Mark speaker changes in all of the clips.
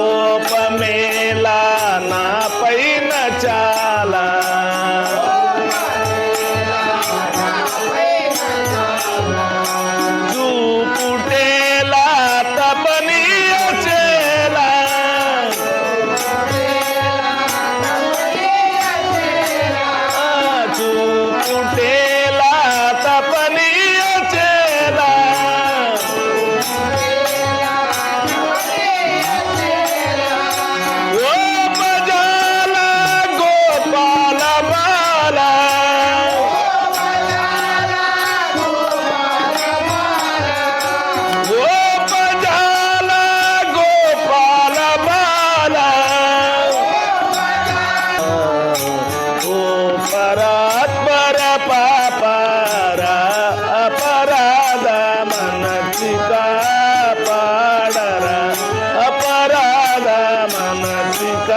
Speaker 1: కోపమేలా నా పైన చాలా చూపుటేలా తపనీయ చేలా చూపుటేలా తపనీయ చేలా గోపజాల గోపాల బాల గోపజాల గోపాల బాల ఓ పరాత్పర పాపర అపరాధ మనసిక పాడర అపరాధ మనసిక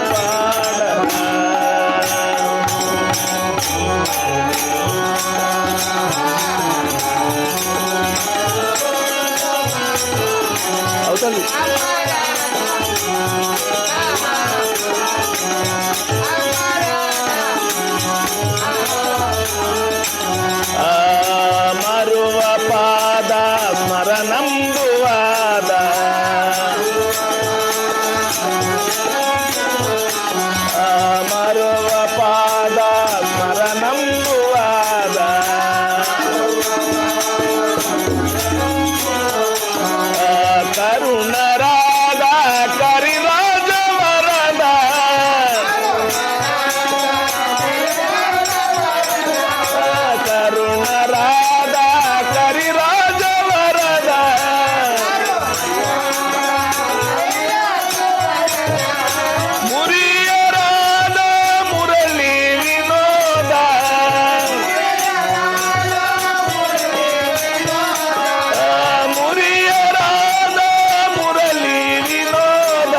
Speaker 1: పాడర అవుతుంది మరువ పాద స్మరణంబువాద మరువ పాద స్మరణంబువాద కరుణ రాధ కరిరాజ వరద కరుణ రాధ కరిరాజ వరద మురియ రాధ మురళీ వినోద మురియ రాధ మురళీ వినోద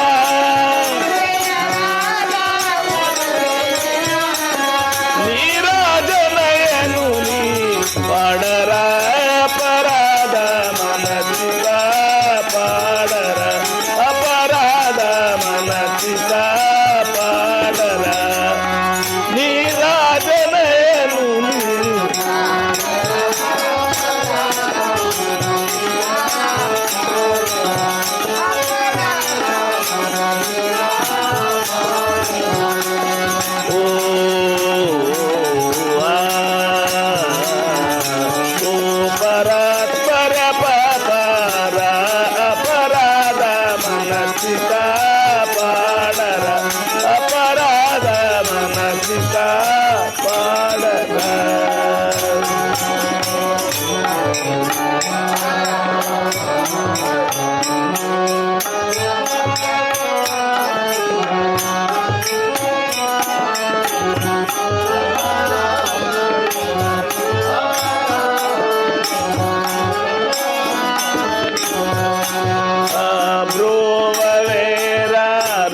Speaker 1: నీరాజనయను నీ పాడర అపరాధ మనసిక పాడర అపరాధ మనసిక పాడర నీరాజనయను నీ ఓ ఓ పరాత్పర పాపర అపరాధ మనసిక పాడర అపరాధ మనసిక పాడర బ్రోవవేరా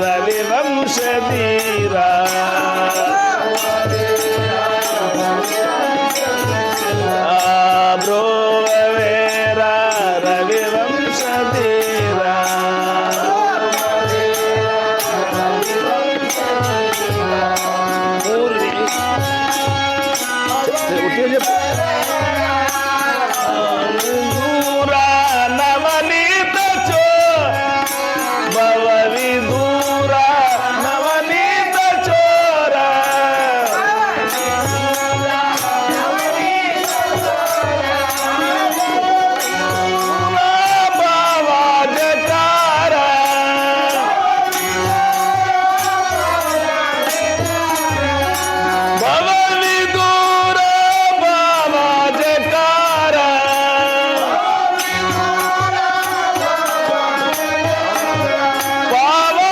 Speaker 1: రవివంశధీరా బ్రోవవేరా రవివంశధీరా దూరా నవనీత చో భవ విదూరా నవనీత చోర భావాజకార భవ విదూర భావాజకార పావా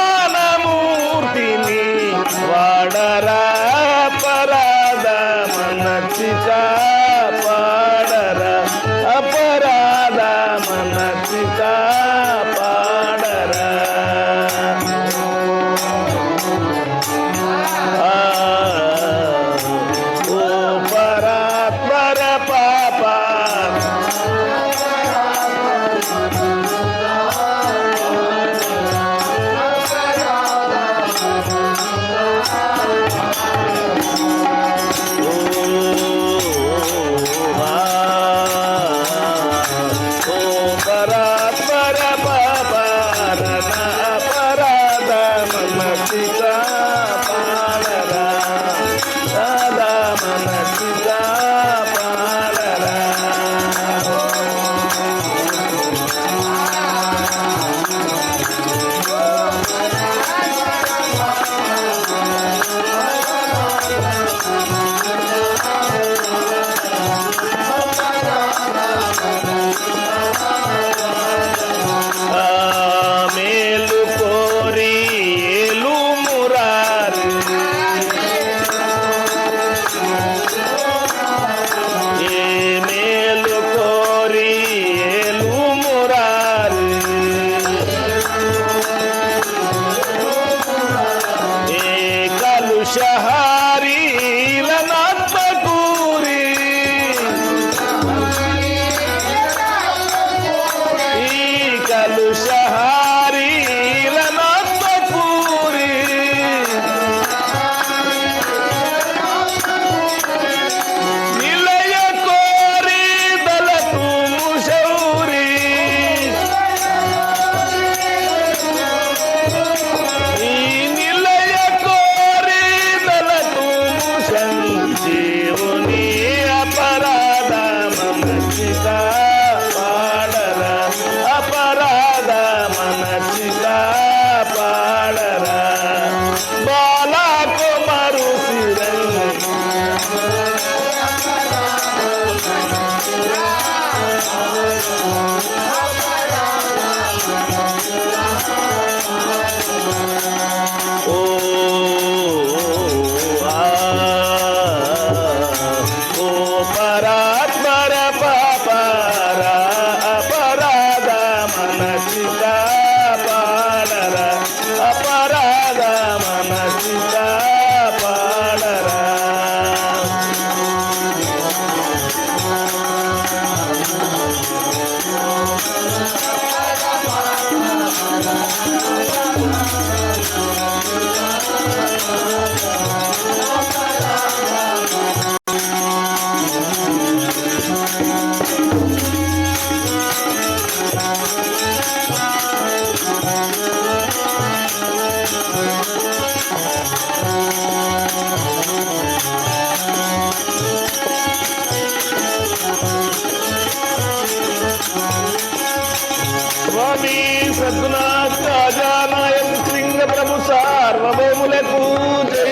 Speaker 1: స్వామి సద్గుణ ఖజానాయకు సింగ ప్రభు సార్వభౌములకు జై